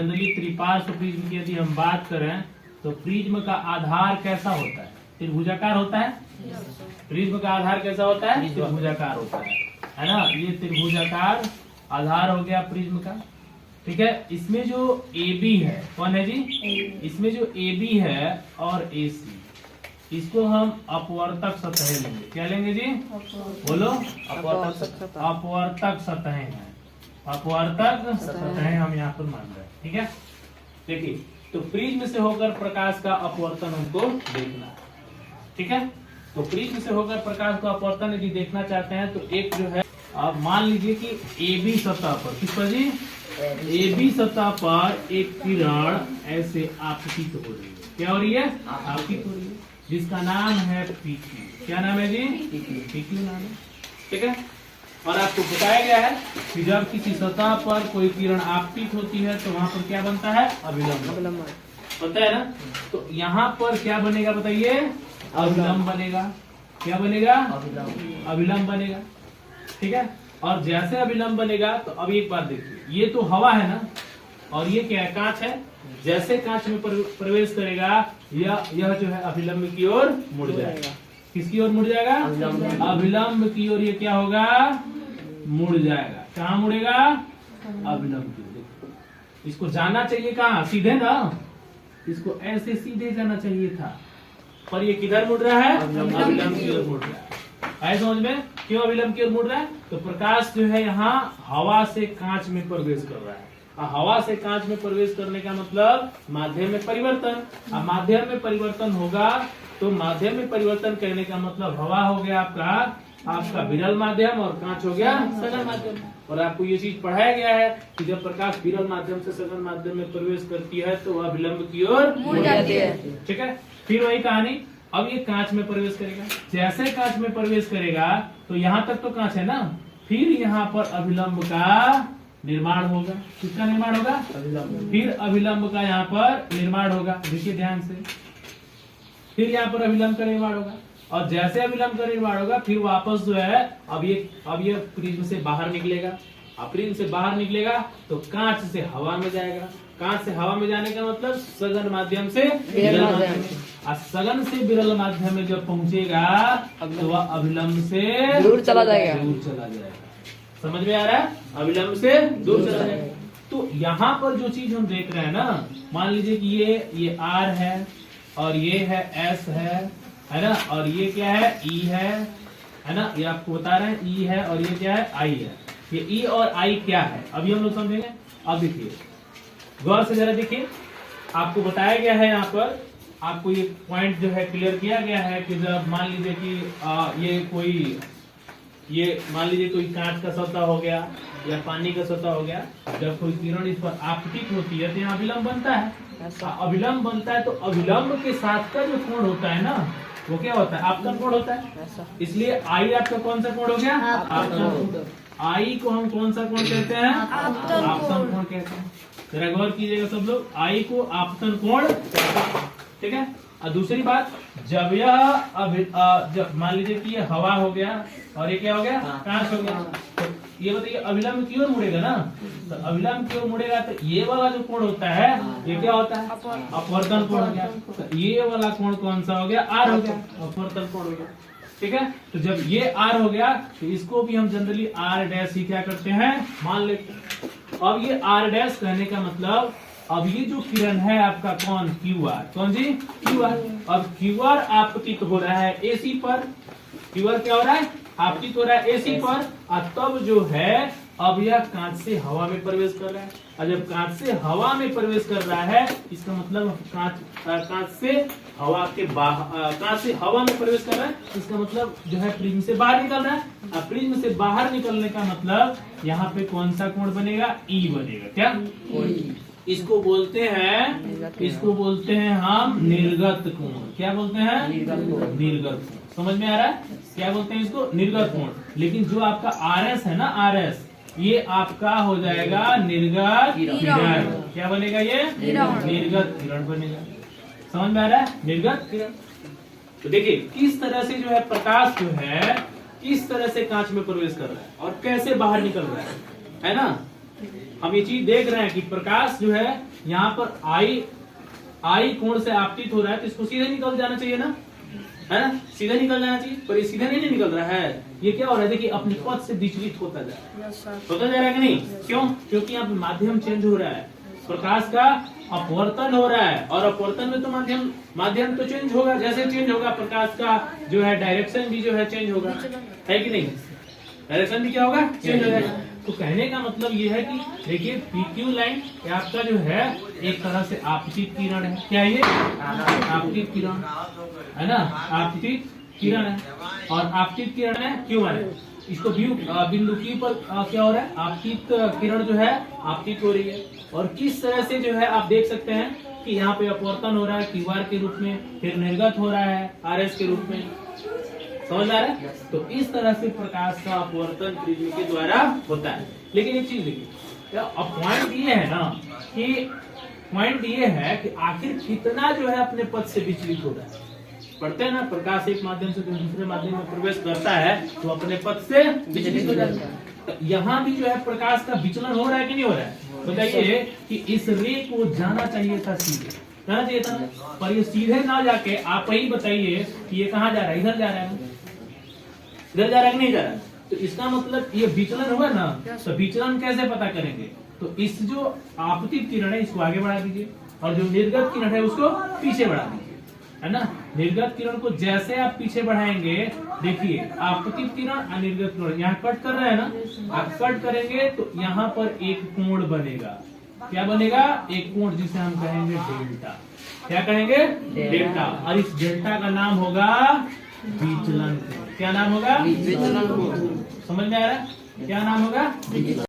Generally त्रिपार्श्व prism की यदि हम बात करें तो प्रिज्म का आधार कैसा होता है? त्रिभुजाकार होता है। प्रिज्म का आधार कैसा होता है? त्रिभुजाकार होता है ना। ये त्रिभुजाकार आधार हो गया प्रिज्म का। ठीक है, इसमें जो AB है, कौन है जी? इसमें जो AB है और AC, इसको हम अपवर्तक सतहें लेंगे। क्या लेंगे जी? बोलो। अपवर्तक सतहें हैं, अपवर्तक सतहें हम यहाँ पर मान रहे हैं। ठीक है, देखिए, तो प्रिज्म से होकर प्रकाश का अपवर्तन हमको देखना है। ठीक है, तो प्रिज्म से होकर प्रकाश का अपवर्तन यदि देखना चाहते हैं तो एक जो है, आप मान लीजिए कि AB सतह पर, किस पर जी? AB सतह पर एक किरण ऐसे आपतित हो रही है। क्या हो रही है? आपतित हो रही है, जिसका नाम है PQ। क्या नाम है जी? PQ नाम है। ठीक है, और आपको बताया गया है कि जब किसी सतह पर कोई किरण आपतित होती है तो वहां पर क्या बनता है? अभिलंब बनता है ना। तो यहाँ पर क्या बनेगा बताइए? अभिलंब बनेगा। क्या बनेगा? अभिलंब बनेगा। ठीक है, और जैसे अभिलंब बनेगा तो अब एक बात देखिए, ये तो हवा है ना, और ये क्या है? कांच है। जैसे कांच में प्रवेश करेगा यह जो है अभिलंब की ओर मुड़ जाएगा। किसकी ओर मुड़ जाएगा? अभिलंब की ओर। ये क्या होगा? मुड़ जाएगा। कहाँ मुड़ेगा? अभिलंब की ओर। इसको जाना चाहिए कहाँ? सीधे ना, इसको ऐसे सीधे जाना चाहिए था, पर ये किधर मुड़ रहा है? अभिलंब की ओर मुड़ रहा है। है समझ में? क्यों अभिलंब की ओर मुड़ रहा है? तो प्रकाश जो है यहाँ हवा से कांच में प्रवेश कर रहा है। हवा से कांच में प्रवेश करने का मतलब माध्यम में परिवर्तन। अब माध्यम में परिवर्तन होगा तो माध्यम में परिवर्तन करने का मतलब हवा हो गया आपका विरल माध्यम और कांच हो गया सघन माध्यम। और आपको ये चीज पढ़ाया गया है कि जब प्रकाश विरल माध्यम से सघन माध्यम में प्रवेश करती है तो वह विलंब की ओर मुड़ जाती है। ठीक है, फिर वही कहानी, अब ये कांच में प्रवेश करेगा। जैसे कांच में प्रवेश करेगा तो यहाँ तक तो कांच है ना, फिर यहाँ पर अभिलंब का निर्माण होगा। किसका निर्माण होगा? अभिलंब। फिर अभिलंब का यहाँ पर निर्माण होगा। देखिए ध्यान से, फिर यहाँ पर अभिलंब का निर्माण होगा, और जैसे अभिलंब का निर्माण होगा फिर वापस जो है अब ये प्रिज्म से बाहर निकलेगा। अब प्रिज्म से बाहर निकलेगा तो कांच से हवा में जाएगा। कांच से हवा में जाने का मतलब सघन माध्यम से विरल माध्यम में, और सघन से विरल माध्यम में जब पहुंचेगा तो वह अभिलंब से दूर चला जाएगा। समझ में आ रहा है? अभिलंब से दूर चला जाएगा। तो यहाँ पर जो चीज हम देख रहे हैं ना, मान लीजिए कि ये R है और ये है S है ना, और ये क्या है? E है ना, ये आपको बता रहे हैं E है, और ये क्या है? I है। ये E और I क्या है अभी हम लोग समझेंगे। अब देखिए, गौर से जरा देखिए, आपको बताया गया है यहाँ पर, आपको ये पॉइंट जो है क्लियर किया गया है कि जब मान लीजिए कि ये मान लीजिए कोई कांच का सतह हो गया या पानी का सतह हो गया, जब कोई किरण इस पर आपतित होती है तो यहाँ अभिलंब बनता है। अभिलंब बनता है तो अभिलंब के साथ का जो कोण होता है ना, वो क्या होता है? आपतन कोण होता है। इसलिए आई आपका कौन सा कोण हो गया? आपतन कोण। आई को हम कौन सा कोण कहते हैं? आपतन कोण कहते हैं। जरा गौर कीजिएगा सब लोग, आई को आपतन कोण। ठीक है, और दूसरी बात, जब जब मान लीजिए कि ये हवा हो गया और ये क्या हो गया? कांच हो गया, तो ये बताइए अभिलंब की ओर मुड़ेगा ना, तो अभिलंब की ओर मुड़ेगा तो ये वाला जो कोण होता है ये क्या होता है? अपवर्तन कोण हो गया। तो ये वाला कोण कौन सा हो गया? R हो गया, अपवर्तन कोण हो गया। ठीक है, तो जब ये R हो गया तो इसको भी हम जनरली R' ही क्या करते हैं? मान लेते हैं। अब ये R' कहने का मतलब, अब ये जो किरण है आपका कौन? QR। कौन जी? QR। अब QR आपतित हो रहा है AC पर। QR क्या हो रहा है? आपतित हो रहा है AC पर, और तब जो है अब यह कांच से हवा में प्रवेश कर रहा है। और जब कांच से हवा में प्रवेश कर रहा है इसका मतलब कांच से हवा में प्रवेश कर रहा है, इसका मतलब जो है प्रिज्म से बाहर निकल रहा है। और प्रिज्म से बाहर निकलने का मतलब यहाँ पे कौन सा कोण बनेगा? E बनेगा। क्या? इसको बोलते हैं हम निर्गत कोण। क्या बोलते हैं? निर्गत कोण। समझ में आ रहा है? क्या बोलते हैं इसको? निर्गत कोण। लेकिन जो आपका RS है ना, RS, ये आपका हो जाएगा निर्गत किरण। क्या बनेगा? ये निर्गत किरण बनेगा। समझ में आ रहा है? निर्गत किरण। तो देखिए किस तरह से जो है प्रकाश जो है किस तरह से कांच में प्रवेश कर रहा है और कैसे बाहर निकल रहा है ना। हम ये चीज देख रहे हैं कि प्रकाश जो है यहाँ पर आई कोण से आपतित हो रहा है, तो इसको सीधे निकल जाना चाहिए ना, है ना, सीधे निकल जाना चाहिए, पर ये सीधे नहीं निकल रहा है। ये क्या हो रहा है, देखिए अपने पथ से विचलित होता जा रहा है, होता जा रहा है कि नहीं? क्यों? क्योंकि यहाँ पे माध्यम चेंज हो रहा है, प्रकाश का अपवर्तन हो रहा है, और अपवर्तन में तो माध्यम तो चेंज होगा, जैसे चेंज होगा प्रकाश का जो है डायरेक्शन भी जो है चेंज होगा, है कि नहीं? डायरेक्शन भी क्या होगा, चेंज हो जाएगा। तो कहने का मतलब ये है कि देखिए PQ लाइन आपका जो है एक तरह से आपतित किरण है। क्या है ये? आपतित किरण है ना, आपतित किरण है, और आपतित किरण है क्यों है, इसको बिंदु Q पर क्या हो रहा है, आपतित किरण जो है आपतित हो रही है, और किस तरह से जो है आप देख सकते हैं कि यहाँ पे अपवर्तन हो रहा है QR के रूप में, फिर निर्गत हो रहा है RS के रूप में, समझ आ रहा है? तो इस तरह से प्रकाश का अपवर्तन प्रिज्म के द्वारा होता है। लेकिन एक चीज देखिए, अब पॉइंट ये है ना कि पॉइंट ये है कि आखिर कितना जो है अपने पथ से विचलित हो रहा है। पढ़ते हैं ना, प्रकाश एक माध्यम से दूसरे माध्यम में प्रवेश करता है तो अपने पथ से विचलित हो जाता है। तो यहाँ भी जो है प्रकाश का विचलन हो रहा है कि नहीं हो रहा है? बताइए कि इस रे को जाना चाहिए था सीधे, जाना चाहिए था ना, पर ये सीधे ना जाके आप ही बताइए कि ये कहाँ जा रहा है, इधर जा रहा है, इधर जा रहा है कि नहीं जा रहा है? तो इसका मतलब ये विचलन हुआ ना, तो विचलन कैसे पता करेंगे? तो इस जो आपतित किरण है इसको आगे बढ़ा दीजिए, और जो निर्गत किरण है उसको पीछे बढ़ा दीजिए, है ना। निर्गत किरण को जैसे आप पीछे बढ़ाएंगे, देखिए आपतित किरण और निर्गत किरण यहाँ कट कर रहे हैं ना, आप कट करेंगे तो यहाँ पर एक कोण बनेगा। क्या बनेगा? एक कोण, जिसे हम कहेंगे डेल्टा। क्या कहेंगे? डेल्टा। और इस डेल्टा का नाम होगा विचलन। क्या नाम होगा? विचलन। समझ में आ रहा है? क्या नाम होगा?